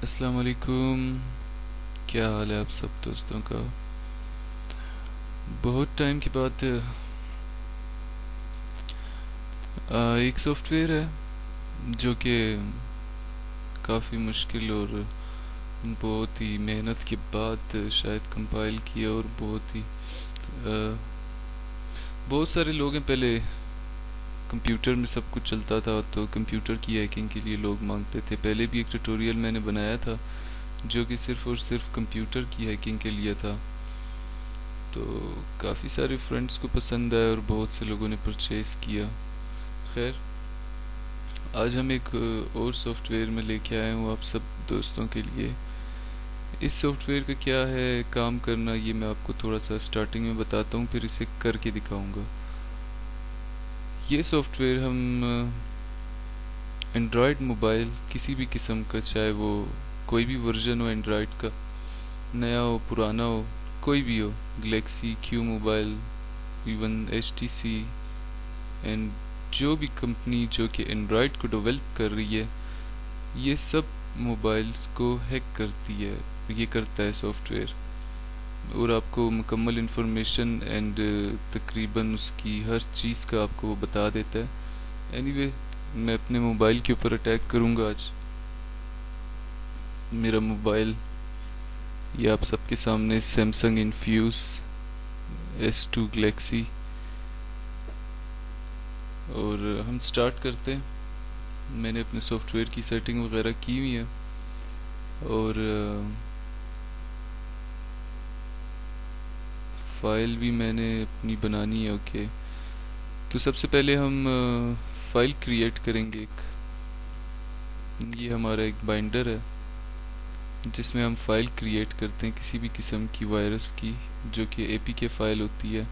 السلام علیکم. کیا حال ہے آپ سب دوستوں کا؟ بہت ٹائم کے بعد ایک سافٹ ویئر ہے جو کہ کافی مشکل اور بہت ہی محنت کے بعد شاید کمپائل کیا، اور بہت سارے لوگ ہیں. پہلے کمپیوٹر میں سب کچھ چلتا تھا تو کمپیوٹر کی ہیکنگ کے لیے لوگ مانگتے تھے. پہلے بھی ایک ٹیوٹوریل میں نے بنایا تھا جو کہ صرف اور صرف کمپیوٹر کی ہیکنگ کے لیے تھا. تو کافی سارے فرینڈس کو پسند آیا اور بہت سے لوگوں نے پرچیز کیا. خیر، آج ہم ایک اور سافٹ ویئر میں لے کے آئے ہوں آپ سب دوستوں کے لیے. اس سافٹ ویئر کا کیا ہے کام کرنا، یہ میں آپ کو تھوڑا سا سٹارٹنگ میں بتاتا ہوں، پھر اسے کر کے دکھاؤں گا. یہ سافٹ ویئر ہم اینڈرائڈ موبائل کسی بھی قسم کا، چاہے وہ کوئی بھی ورژن ہو اینڈرائڈ کا، نیا ہو پرانا ہو کوئی بھی ہو، Galaxy, Q mobile, even H T C, and جو بھی کمپنی جو کہ اینڈرائڈ کو ڈیولپ کر رہی ہے، یہ سب موبائلز کو ہیک کرتی ہے. یہ کرتا ہے سافٹ ویئر، اور آپ کو مکمل انفارمیشن اینڈ تقریباً اس کی ہر چیز کا آپ کو وہ بتا دیتا ہے. اینی وے، میں اپنے موبائل کے اوپر اٹیک کروں گا آج. میرا موبائل یہ آپ سب کے سامنے سیمسنگ انفیوز S2 گلیکسی، اور ہم سٹارٹ کرتے ہیں. میں نے اپنے سافٹ ویئر کی سیٹنگ وغیرہ کی ہوئی ہے، اور فائل بھی میں نے اپنی بنانی ہے. اوکے، تو سب سے پہلے ہم فائل کریٹ کریں گے. یہ ہمارا ایک بائنڈر ہے جس میں ہم فائل کریٹ کرتے ہیں کسی بھی قسم کی وائرس کی، جو کہ اے پی کے فائل ہوتی ہے.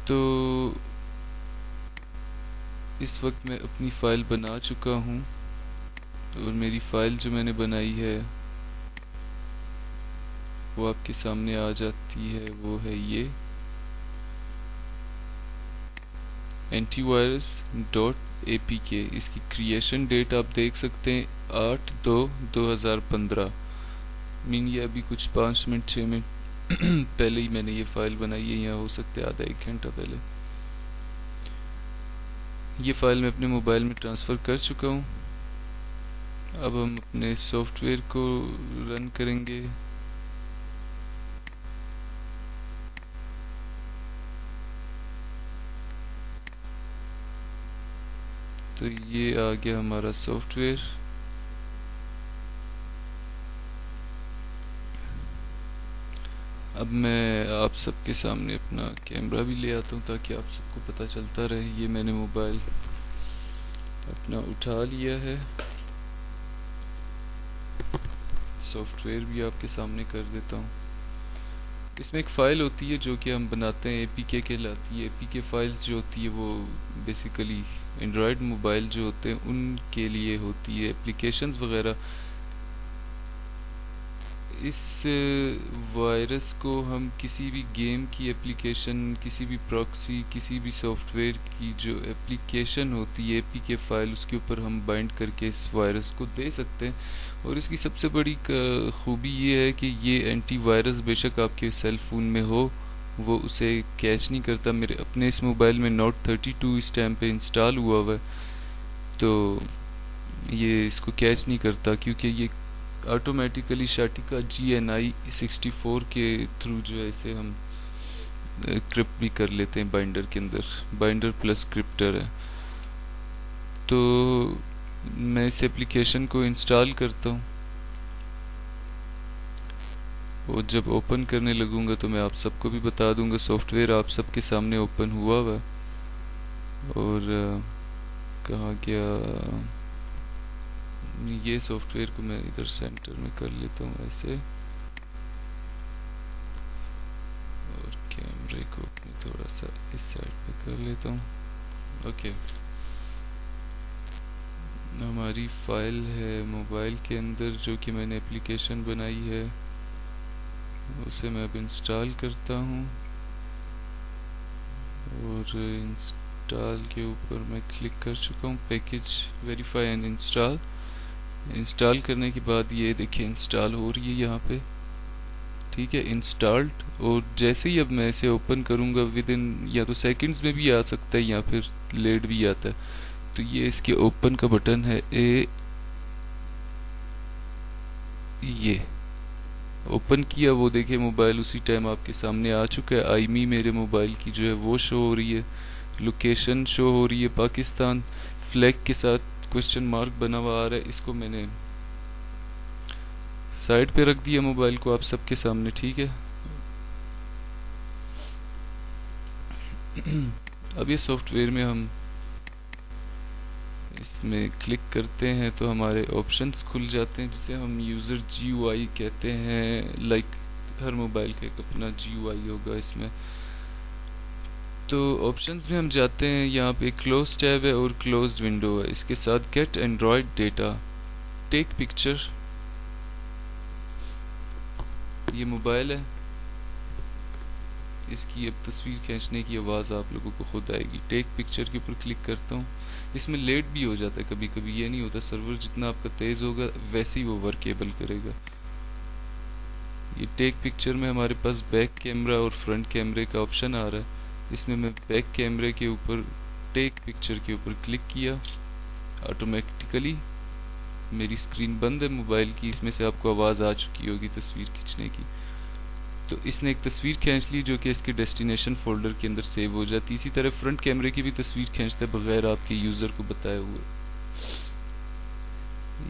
تو اس وقت میں اپنی فائل بنا چکا ہوں، اور میری فائل جو میں نے بنائی ہے وہ آپ کے سامنے آ جاتی ہے. وہ ہے یہ اینٹی وائرس ڈاٹ اے پی کے. اس کی کریشن ڈیٹ آپ دیکھ سکتے ہیں 8/2/2015. مین یہ ابھی کچھ 5 منٹ 6 منٹ پہلے ہی میں نے یہ فائل بنائی ہے، یا ہو سکتا ہے آدھا 1 گھنٹہ پہلے. یہ فائل میں اپنے موبائل میں ٹرانسفر کر چکا ہوں. اب ہم اپنے سافٹ ویئر کو رن کریں گے. تو یہ آ گیا ہمارا سافٹ ویئر. اب میں آپ سب کے سامنے اپنا کیمرہ بھی لے آتا ہوں تاکہ آپ سب کو پتہ چلتا رہے. یہ میں نے موبائل اپنا اٹھا لیا ہے. سافٹ ویئر بھی آپ کے سامنے کر دیتا ہوں. اس میں ایک فائل ہوتی ہے جو کہ ہم بناتے ہیں، اے پی کے کہلاتی ہے. اے پی کے فائلز جو ہوتی ہے وہ بیسیکلی اینڈرائڈ موبائل جو ہوتے ہیں ان کے لیے ہوتی ہے. اپلیکیشنز وغیرہ، اس وائرس کو ہم کسی بھی گیم کی اپلیکیشن، کسی بھی پراکسی، کسی بھی سافٹ ویئر کی جو اپلیکیشن ہوتی ہے اے پی کے فائل، اس کے اوپر ہم بائنڈ کر کے اس وائرس کو دے سکتے ہیں. اور اس کی سب سے بڑی خوبی یہ ہے کہ یہ اینٹی وائرس بے شک آپ کے سیل فون میں ہو، وہ اسے کیچ نہیں کرتا. میرے اپنے اس موبائل میں نوٹ 32 اس ٹائم پہ انسٹال ہوا ہے، تو یہ اس کو کیچ نہیں کرتا، کیونکہ یہ آٹومیٹیکلی شاٹیکا GNI64 کے تھرو جو ہے اسے ہم کرپٹ بھی کر لیتے ہیں بائنڈر کے اندر. بائنڈر پلس کرپٹر ہے. تو میں اس اپلیکیشن کو انسٹال کرتا ہوں، اور جب اوپن کرنے لگوں گا تو میں آپ سب کو بھی بتا دوں گا. سافٹ ویئر آپ سب کے سامنے اوپن ہوا ہوا. اور کہاں گیا یہ سافٹ ویئر کو میں ادھر سینٹر میں کر لیتا ہوں ایسے، اور کیمرے کو اپنے تھوڑا سا اس سائڈ پہ کر لیتا ہوں. اوکے، ہماری فائل ہے موبائل کے اندر جو کہ میں نے اپلیکیشن بنائی ہے، اسے میں اب انسٹال کرتا ہوں. اور انسٹال کے اوپر میں کلک کر چکا ہوں، package verify and install. Install کرنے کے بعد یہ دیکھیں انسٹال ہو رہی ہے یہاں پہ، ٹھیک ہے انسٹالڈ. اور جیسے ہی اب میں اسے اوپن کروں گا ود ان یا تو سیکنڈز میں بھی آ سکتا ہے یا پھر لیٹ بھی آتا ہے. تو یہ اس کے اوپن کا بٹن ہے یہ اوپن کیا، وہ دیکھیں موبائل اسی ٹائم آپ کے سامنے آ چکا ہے. آئی می میرے موبائل کی جو ہے وہ شو ہو رہی ہے، لوکیشن شو ہو رہی ہے پاکستان، فلیگ کے ساتھ کوشچن مارک بنا ہوا آ رہا ہے. اس کو میں نے سائڈ پہ رکھ دیا موبائل کو آپ سب کے سامنے، ٹھیک ہے. اب یہ سافٹ ویئر میں ہم اس میں کلک کرتے ہیں تو ہمارے آپشنز کھل جاتے ہیں جسے ہم یوزر جی او آئی کہتے ہیں. لائک ہر موبائل کا ایک اپنا جی او آئی ہوگا اس میں. تو آپشنز میں ہم جاتے ہیں، یہاں پہ کلوز ٹیب ہے اور کلوز ونڈو ہے، اس کے ساتھ get Android data, take picture. یہ موبائل ہے، اس کی اب تصویر کھینچنے کی آواز آپ لوگوں کو خود آئے گی. ٹیک پکچر کے اوپر کلک کرتا ہوں. اس میں لیٹ بھی ہو جاتا ہے کبھی کبھی، یہ نہیں ہوتا، سرور جتنا آپ کا تیز ہوگا ویسے ہی وہ ورکیبل کرے گا. یہ ٹیک پکچر میں ہمارے پاس بیک کیمرہ اور فرنٹ کیمرے کا آپشن آ رہا ہے. اس میں بیک کیمرے کے اوپر ٹیک پکچر کے اوپر کلک کیا، آٹومیٹیکلی میری سکرین بند ہے موبائل کی، اس میں سے آپ کو آواز آ چکی ہوگی تصویر کھینچنے کی. تو اس نے ایک تصویر کھینچ لی جو کہ اس کے ڈیسٹینیشن فولڈر کے اندر سیو ہو جاتی. اسی طرح فرنٹ کیمرے کی بھی تصویر کھینچتا ہے بغیر آپ کے یوزر کو بتائے ہوئے.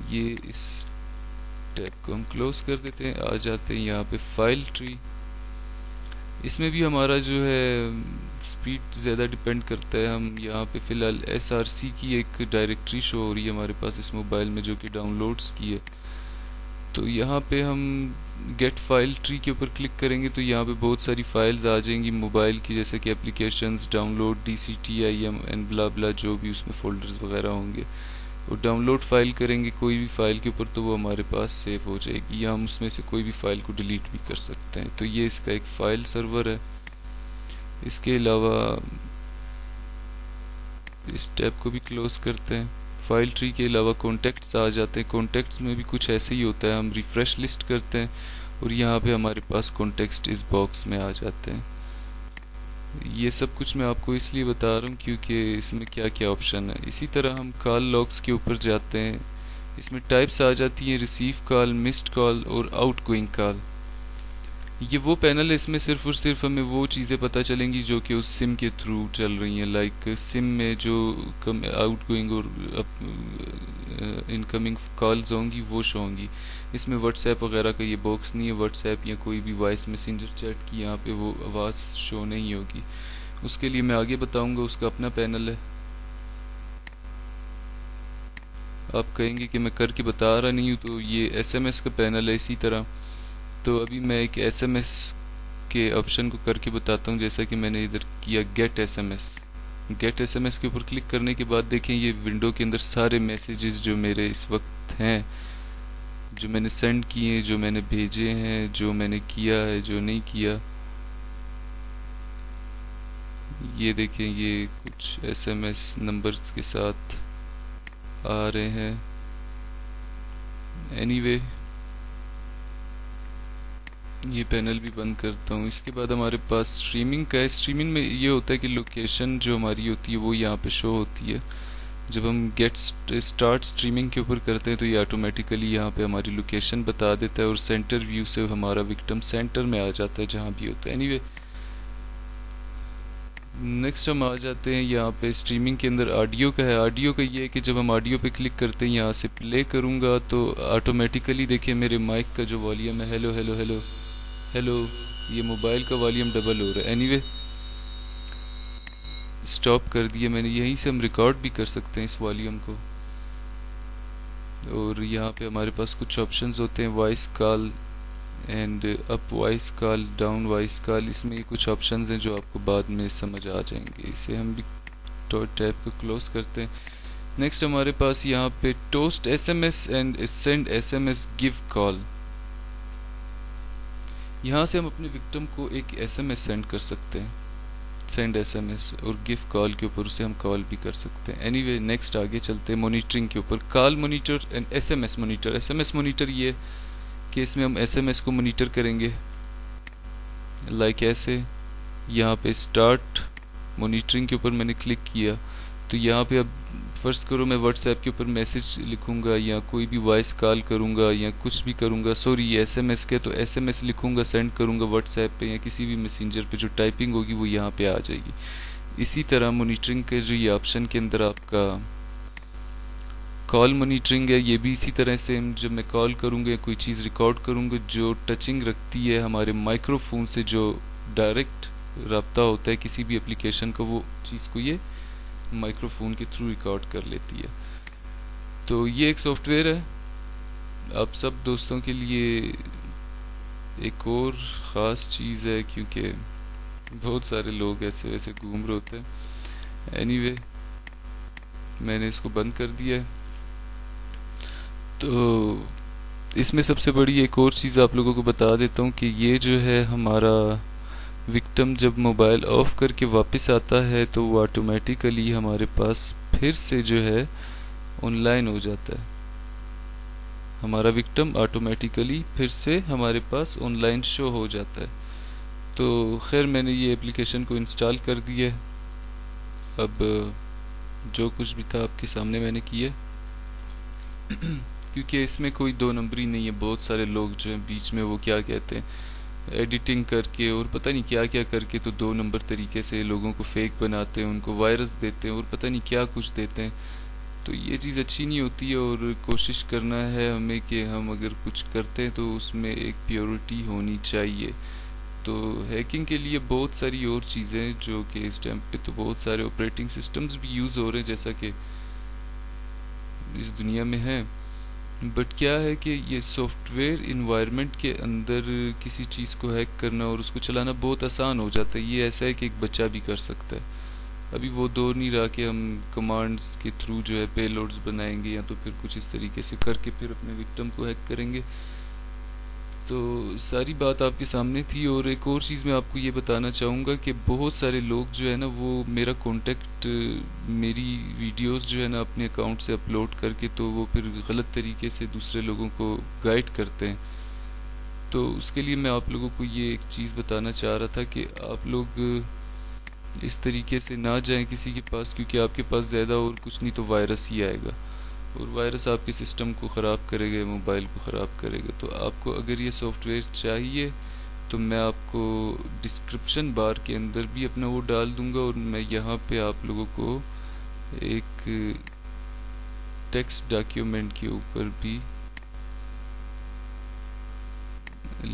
یہ اس ٹیب کو ہم کلوز کر دیتے ہیں. آ جاتے ہیں یہاں پہ فائل ٹری. اس میں بھی ہمارا جو ہے سپیڈ زیادہ ڈیپینڈ کرتا ہے. ہم یہاں پہ فی الحال ایس آر سی کی ایک ڈائریکٹری شو ہو رہی ہے ہمارے پاس اس موبائل میں جو کہ ڈاؤن لوڈس کی ہے. تو یہاں پہ ہم گیٹ فائل ٹری کے اوپر کلک کریں گے تو یہاں پہ بہت ساری فائلز آ جائیں گی موبائل کی، جیسے کہ applications, download, D C T I M N blah blah جو بھی اس میں فولڈرز وغیرہ ہوں گے. اور ڈاؤن لوڈ فائل کریں گے کوئی بھی فائل کے اوپر تو وہ ہمارے پاس سیو ہو جائے گی، یا ہم اس میں سے کوئی بھی فائل کو ڈیلیٹ بھی کر سکتے ہیں. تو یہ اس کا ایک فائل سرور ہے. اس کے علاوہ اس ٹیب کو بھی کلوز کرتے ہیں. فائل ٹری کے علاوہ کانٹیکٹس آ جاتے ہیں. کانٹیکٹس میں بھی کچھ ایسے ہی ہوتا ہے، ہم ریفریش لسٹ کرتے ہیں اور یہاں پہ ہمارے پاس کانٹیکٹس اس باکس میں آ جاتے ہیں. یہ سب کچھ میں آپ کو اس لیے بتا رہا ہوں کیونکہ اس میں کیا کیا آپشن ہے. اسی طرح ہم کال لاگس کے اوپر جاتے ہیں. اس میں ٹائپس آ جاتی ہیں، ریسیو کال، مسڈ کال اور آؤٹ گوئنگ کال. یہ وہ پینل ہے، اس میں صرف اور صرف ہمیں وہ چیزیں پتہ چلیں گی جو کہ اس سم کے تھرو چل رہی ہیں. لائک سم میں جو آؤٹ گوئنگ اور انکمنگ کالز ہوں گی وہ شو ہوں گی. اس میں واٹس ایپ وغیرہ کا یہ باکس نہیں ہے. واٹس ایپ یا کوئی بھی وائس میسنجر چیٹ کی یہاں پہ وہ آواز شو نہیں ہوگی. اس کے لیے میں آگے بتاؤں گا، اس کا اپنا پینل ہے. آپ کہیں گے کہ میں کر کے بتا رہا نہیں ہوں، تو یہ ایس ایم ایس کا پینل ہے. اسی طرح تو ابھی میں ایک ایس ایم ایس کے آپشن کو کر کے بتاتا ہوں، جیسا کہ میں نے ادھر کیا get S M S. Get S M S کے اوپر کلک کرنے کے بعد دیکھیں یہ ونڈو کے اندر سارے میسیجز جو میرے اس وقت ہیں، جو میں نے سینڈ کیے ہیں، جو میں نے بھیجے ہیں، جو میں نے کیا ہے، جو نہیں کیا، یہ دیکھیں یہ کچھ ایس ایم ایس نمبرز کے ساتھ آ رہے ہیں. اینی وے یہ پینل بھی بند کرتا ہوں. اس کے بعد ہمارے پاس سٹریمنگ کا ہے. سٹریمنگ میں یہ ہوتا ہے کہ لوکیشن جو ہماری ہوتی ہے وہ یہاں پہ شو ہوتی ہے. جب ہم گیٹ سٹارٹ سٹریمنگ کے اوپر کرتے ہیں تو یہ آٹومیٹیکلی یہاں پہ ہماری لوکیشن بتا دیتا ہے اور سینٹر ویو سے ہمارا وکٹم سینٹر میں آ جاتا ہے جہاں بھی ہوتا ہے. اینی وے نیکسٹ ہم آ جاتے ہیں یہاں پہ سٹریمنگ کے اندر آڈیو کا ہے. آڈیو کا یہ ہے کہ جب ہم آڈیو پہ کلک کرتے ہیں یہاں سے پلے کروں گا تو آٹومیٹیکلی دیکھیں میرے مائک کا جو والیوم ہے، ہیلو ہیلو ہیلو ہیلو، یہ موبائل کا والیوم ڈبل ہو رہا ہے. اینی وے اسٹاپ کر دیا میں نے. یہیں سے ہم ریکارڈ بھی کر سکتے ہیں اس والیوم کو. اور یہاں پہ ہمارے پاس کچھ آپشنز ہوتے ہیں، voice call and up voice call, down voice call. اس میں کچھ آپشنز ہیں جو آپ کو بعد میں سمجھ آ جائیں گے. اسے ہم بھی ٹیب کو کلوز کرتے ہیں. نیکسٹ ہمارے پاس یہاں پہ ٹوسٹ S M S and send S M S give call. یہاں سے ہم اپنے وکٹم کو ایک ایس ایم ایس سینڈ کر سکتے ہیں. سینڈ ایس ایم ایس، اور گف کال کے اوپر اسے ہم کال بھی کر سکتے ہیں. اینی وے نیکسٹ آگے چلتے ہیں مانیٹرنگ کے اوپر. Call monitor and S M S monitor. S M S monitor یہ کہ اس میں ہم ایس ایم ایس کو مانیٹر کریں گے لائک ایسے. یہاں پہ اسٹارٹ مانیٹرنگ کے اوپر میں نے کلک کیا تو یہاں پہ اب فرض کرو میں واٹس ایپ کے اوپر میسج لکھوں گا یا کوئی بھی وائس کال کروں گا یا کچھ بھی کروں گا، سوری یہ ایس ایم ایس کے، تو ایس ایم ایس لکھوں گا، سینڈ کروں گا واٹس ایپ پہ یا کسی بھی میسنجر پہ، جو ٹائپنگ ہوگی وہ یہاں پہ آ جائے گی. اسی طرح مانیٹرنگ کے جو یہ آپشن کے اندر آپ کا کال مانیٹرنگ ہے، یہ بھی اسی طرح سے جب میں کال کروں گا کوئی چیز ریکارڈ کروں گا جو ٹچنگ رکھتی ہے ہمارے مائکرو فون سے، جو ڈائریکٹ رابطہ ہوتا ہے کسی بھی اپلیکیشن کا، وہ چیز کو یہ مائکرو فون کے تھرو ریکارڈ کر لیتی ہے. تو یہ ایک سافٹ ویئر ہے آپ سب دوستوں کے لیے ایک اور خاص چیز ہے، کیونکہ بہت سارے لوگ ایسے ویسے گھوم رہے ہوتے ہیں. اینی وے میں نے اس کو بند کر دیا ہے. تو اس میں سب سے بڑی ایک اور چیز آپ لوگوں کو بتا دیتا ہوں کہ یہ جو ہے ہمارا وکٹم جب موبائل آف کر کے واپس آتا ہے تو وہ آٹومیٹیکلی ہمارے پاس پھر سے جو ہے آن لائن ہو جاتا ہے. ہمارا وکٹم آٹومیٹیکلی پھر سے ہمارے پاس آن لائن شو ہو جاتا ہے. تو خیر میں نے یہ اپلیکیشن کو انسٹال کر دیا ہے. اب جو کچھ بھی تھا آپ کے سامنے میں نے کیا کیونکہ اس میں کوئی دو نمبری نہیں ہے. بہت سارے لوگ جو ہیں بیچ میں وہ کیا کہتے ہیں ایڈیٹنگ کر کے اور پتہ نہیں کیا کیا کر کے تو دو نمبر طریقے سے لوگوں کو فیک بناتے ہیں، ان کو وائرس دیتے ہیں اور پتہ نہیں کیا کچھ دیتے ہیں. تو یہ چیز اچھی نہیں ہوتی ہے، اور کوشش کرنا ہے ہمیں کہ ہم اگر کچھ کرتے ہیں تو اس میں ایک پیورٹی ہونی چاہیے. تو ہیکنگ کے لیے بہت ساری اور چیزیں جو کہ اس ٹائم پہ تو بہت سارے آپریٹنگ سسٹمز بھی یوز ہو رہے ہیں جیسا کہ اس دنیا میں ہیں. بٹ کیا ہے کہ یہ سافٹ ویئر انوائرمنٹ کے اندر کسی چیز کو ہیک کرنا اور اس کو چلانا بہت آسان ہو جاتا ہے. یہ ایسا ہے کہ ایک بچہ بھی کر سکتا ہے. ابھی وہ دور نہیں رہا کہ ہم کمانڈز کے تھرو جو ہے پے لوڈز بنائیں گے یا تو پھر کچھ اس طریقے سے کر کے پھر اپنے وکٹم کو ہیک کریں گے. تو ساری بات آپ کے سامنے تھی. اور ایک اور چیز میں آپ کو یہ بتانا چاہوں گا کہ بہت سارے لوگ جو ہے نا وہ میرا کانٹیکٹ میری ویڈیوز جو ہے نا اپنے اکاؤنٹ سے اپلوڈ کر کے تو وہ پھر غلط طریقے سے دوسرے لوگوں کو گائیڈ کرتے ہیں. تو اس کے لیے میں آپ لوگوں کو یہ ایک چیز بتانا چاہ رہا تھا کہ آپ لوگ اس طریقے سے نہ جائیں کسی کے پاس، کیونکہ آپ کے پاس زیادہ اور کچھ نہیں تو وائرس ہی آئے گا، اور وائرس آپ کے سسٹم کو خراب کرے گا، موبائل کو خراب کرے گا. تو آپ کو اگر یہ سافٹ ویئر چاہیے تو میں آپ کو ڈسکرپشن بار کے اندر بھی اپنا وہ ڈال دوں گا، اور میں یہاں پہ آپ لوگوں کو ایک ٹیکسٹ ڈاکیومنٹ کے اوپر بھی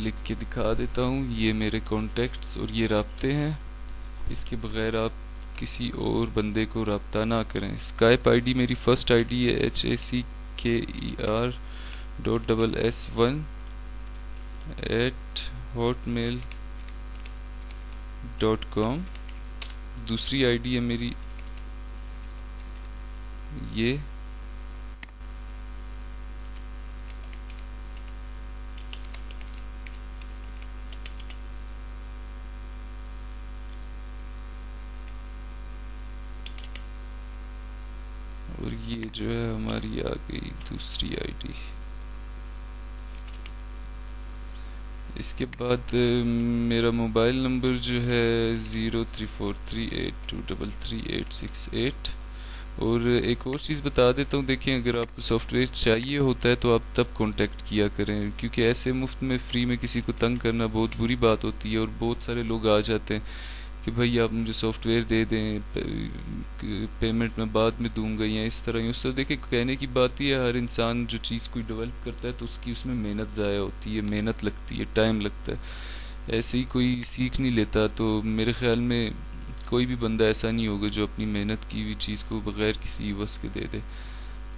لکھ کے دکھا دیتا ہوں. یہ میرے کانٹیکٹس اور یہ رابطے ہیں، اس کے بغیر آپ کسی اور بندے کو رابطہ نہ کریں. اسکائپ آئی ڈی میری فرسٹ آئی ڈی ہے HACKER.SS1@hotmail.com. دوسری آئی ڈی ہے میری یہ اور یہ جو ہے ہماری آ گئی دوسری آئی ڈی. اس کے بعد میرا موبائل نمبر جو ہے 034382333868. اور ایک اور چیز بتا دیتا ہوں، دیکھیں اگر آپ کو سافٹ ویئر چاہیے ہوتا ہے تو آپ تب کانٹیکٹ کیا کریں، کیونکہ ایسے مفت میں فری میں کسی کو تنگ کرنا بہت بری بات ہوتی ہے. اور بہت سارے لوگ آ جاتے ہیں کہ بھائی آپ مجھے سافٹ ویئر دے دیں، پیمنٹ میں بعد میں دوں گا یا اس طرح. دیکھیں کہنے کی بات ہی ہے، ہر انسان جو چیز کوئی ڈیولپ کرتا ہے تو اس میں محنت ضائع ہوتی ہے، محنت لگتی ہے، ٹائم لگتا ہے. ایسے ہی کوئی سیکھ نہیں لیتا. تو میرے خیال میں کوئی بھی بندہ ایسا نہیں ہوگا جو اپنی محنت کی ہوئی چیز کو بغیر کسی عوض کے دے دے.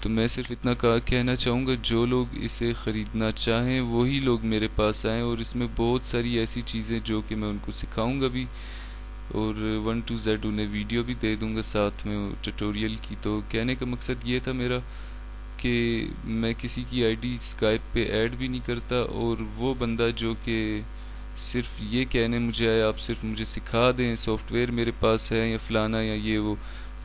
تو میں صرف اتنا کہنا چاہوں گا جو لوگ اسے خریدنا چاہیں وہی لوگ میرے پاس آئیں، اور اس میں بہت ساری ایسی چیزیں جو کہ میں ان کو سکھاؤں گا بھی، اور 1 to Z انہیں ویڈیو بھی دے دوں گا ساتھ میں ٹیوٹوریل کی. تو کہنے کا مقصد یہ تھا میرا کہ میں کسی کی آئی ڈی اسکائپ پہ ایڈ بھی نہیں کرتا، اور وہ بندہ جو کہ صرف یہ کہنے مجھے آئے آپ صرف مجھے سکھا دیں، سافٹ ویئر میرے پاس ہے یا فلانا یا یہ وہ.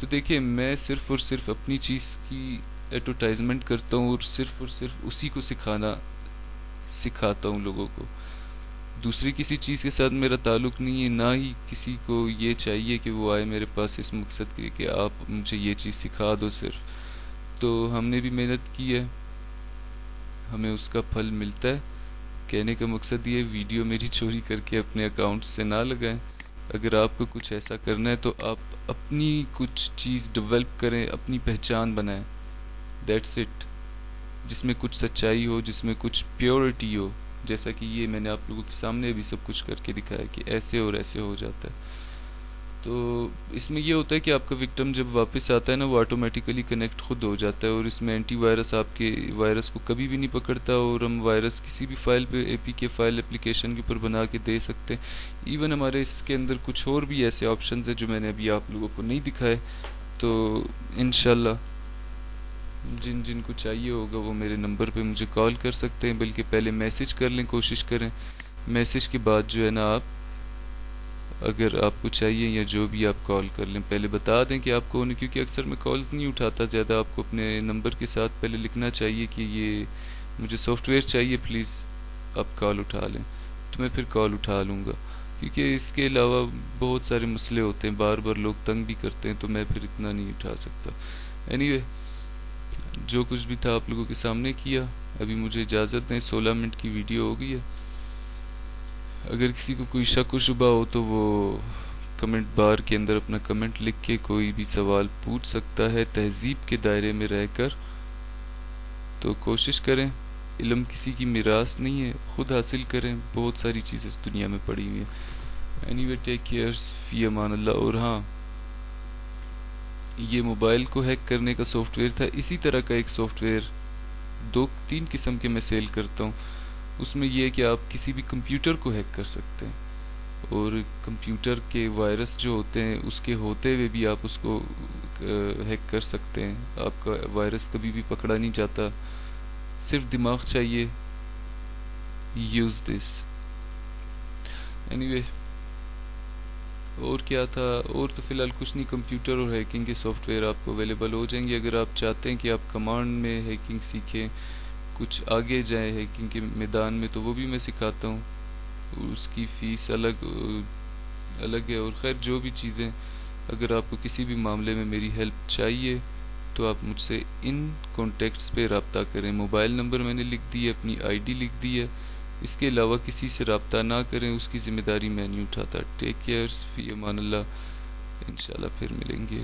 تو دیکھیں میں صرف اور صرف اپنی چیز کی ایڈورٹائزمنٹ کرتا ہوں اور صرف اسی کو سکھاتا ہوں لوگوں کو. دوسری کسی چیز کے ساتھ میرا تعلق نہیں ہے، نہ ہی کسی کو یہ چاہیے کہ وہ آئے میرے پاس اس مقصد کے کہ آپ مجھے یہ چیز سکھا دو صرف. تو ہم نے بھی محنت کی ہے، ہمیں اس کا پھل ملتا ہے. کہنے کا مقصد یہ ویڈیو میری چوری کر کے اپنے اکاؤنٹ سے نہ لگائیں. اگر آپ کو کچھ ایسا کرنا ہے تو آپ اپنی کچھ چیز ڈیولپ کریں، اپنی پہچان بنائیں. That's it. جس میں کچھ سچائی ہو، جس میں کچھ پیورٹی ہو، جیسا کہ یہ میں نے آپ لوگوں کے سامنے بھی سب کچھ کر کے دکھایا کہ ایسے اور ایسے ہو جاتا ہے. تو اس میں یہ ہوتا ہے کہ آپ کا وکٹم جب واپس آتا ہے نا وہ آٹومیٹیکلی کنیکٹ خود ہو جاتا ہے، اور اس میں اینٹی وائرس آپ کے وائرس کو کبھی بھی نہیں پکڑتا، اور ہم وائرس کسی بھی فائل پہ اے پی کے فائل اپلیکیشن کے اوپر بنا کے دے سکتے ہیں. ایون ہمارے اس کے اندر کچھ اور بھی ایسے آپشنز ہیں جو میں نے ابھی آپ لوگوں کو نہیں دکھائے. تو انشاءاللہ جن جن کو چاہیے ہوگا وہ میرے نمبر پہ مجھے کال کر سکتے ہیں، بلکہ پہلے میسج کر لیں، کوشش کریں. میسج کے بعد جو ہے نا آپ اگر آپ کو چاہیے یا جو بھی آپ کال کر لیں، پہلے بتا دیں کہ آپ کون ہے، کیونکہ اکثر میں کالز نہیں اٹھاتا زیادہ. آپ کو اپنے نمبر کے ساتھ پہلے لکھنا چاہیے کہ یہ مجھے سافٹ ویئر چاہیے، پلیز آپ کال اٹھا لیں، تو میں پھر کال اٹھا لوں گا. کیونکہ اس کے علاوہ بہت سارے مسئلے ہوتے ہیں، بار بار لوگ تنگ بھی کرتے ہیں، تو میں پھر اتنا نہیں اٹھا سکتا. اینی جو کچھ بھی تھا آپ لوگوں کے سامنے کیا. ابھی مجھے اجازت دیں، 16 منٹ کی ویڈیو ہو گئی ہے. اگر کسی کو کوئی شک و شبہ ہو تو وہ کمنٹ بار کے اندر اپنا کمنٹ لکھ کے کوئی بھی سوال پوچھ سکتا ہے تہذیب کے دائرے میں رہ کر. تو کوشش کریں، علم کسی کی میراث نہیں ہے، خود حاصل کریں. بہت ساری چیزیں اس دنیا میں پڑی ہوئی ہیں. اینی وے ٹیک کیئر، فی امان اللہ. اور ہاں، یہ موبائل کو ہیک کرنے کا سافٹ ویئر تھا. اسی طرح کا ایک سافٹ ویئر 2-3 قسم کے میں سیل کرتا ہوں. اس میں یہ ہے کہ آپ کسی بھی کمپیوٹر کو ہیک کر سکتے ہیں، اور کمپیوٹر کے وائرس جو ہوتے ہیں اس کے ہوتے ہوئے بھی آپ اس کو ہیک کر سکتے ہیں. آپ کا وائرس کبھی بھی پکڑا نہیں جاتا، صرف دماغ چاہیے. Use this. اینی وے اور کیا تھا، اور تو فی الحال کچھ نہیں. کمپیوٹر اور ہیکنگ کے سافٹ ویئر آپ کو اویلیبل ہو جائیں گے. اگر آپ چاہتے ہیں کہ آپ کمانڈ میں ہیکنگ سیکھیں، کچھ آگے جائیں ہیکنگ کے میدان میں، تو وہ بھی میں سکھاتا ہوں. اس کی فیس الگ ہے. اور خیر جو بھی چیزیں، اگر آپ کو کسی بھی معاملے میں میری ہیلپ چاہیے تو آپ مجھ سے ان کانٹیکٹس پہ رابطہ کریں. موبائل نمبر میں نے لکھ دی ہے، اپنی آئی ڈی لکھ دی ہے. اس کے علاوہ کسی سے رابطہ نہ کریں، اس کی ذمہ داری میں نہیں اٹھاتا. ٹیک کیئر، فی امان اللہ. انشاءاللہ پھر ملیں گے.